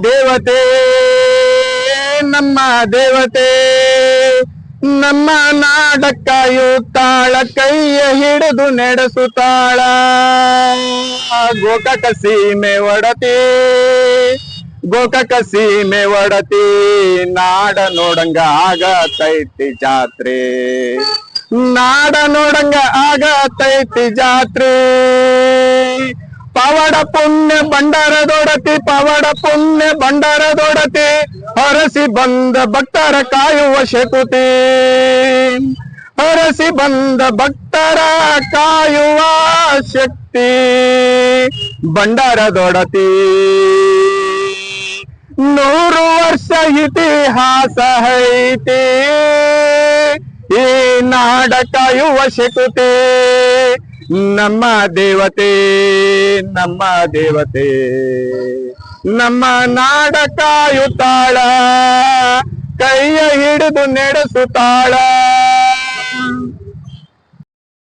ದೇವತೆ ನಮ್ಮ ದೇವತೆ ನಮ್ಮ ನಾಡ ಕಾಯುತ್ತಾಳ ಕೈಯ ಹಿಡಿದು ನಡೆಸುತ್ತಾಳ ಗೋಕಾಕ ಸೀಮೆ ಒಡತಿ ಗೋಕಾಕ ಸೀಮೆ ಒಡತಿ ನಾಡ ನೋಡಂಗ ಆಗತೈತಿ ಜಾತ್ರೆ ನಾಡ ನೋಡಂಗ ಆಗತೈತಿ ಜಾತ್ರೆ ಪವಾಡ ಪುಣ್ಯ ಭಂಡಾರದೊಡತಿ ಪವಾಡ ಪುಣ್ಯ ಭಂಡಾರದೊಡತಿ ಹರಸಿ ಬಂದ ಭಕ್ತರ ಕಾಯುವ ಶಕುತಿ ಹರಸಿ ಬಂದ ಭಕ್ತರ ಕಾಯುವ ಶಕ್ತಿ ಭಂಡಾರದೊಡತಿ 100 ವರ್ಷ ಇತಿಹಾಸ ಐತಿ ಈ ನಾಡ ಕಾಯುವ ಶಕುತಿ ನಮ್ಮ ದೇವತೆ ನಮ್ಮ ದೇವತೆ ನಮ್ಮ ನಾಡ ಕಾಯುತ್ತಾಳ ಕೈಯ ಹಿಡಿದು ನಡೆಸುತ್ತಾಳ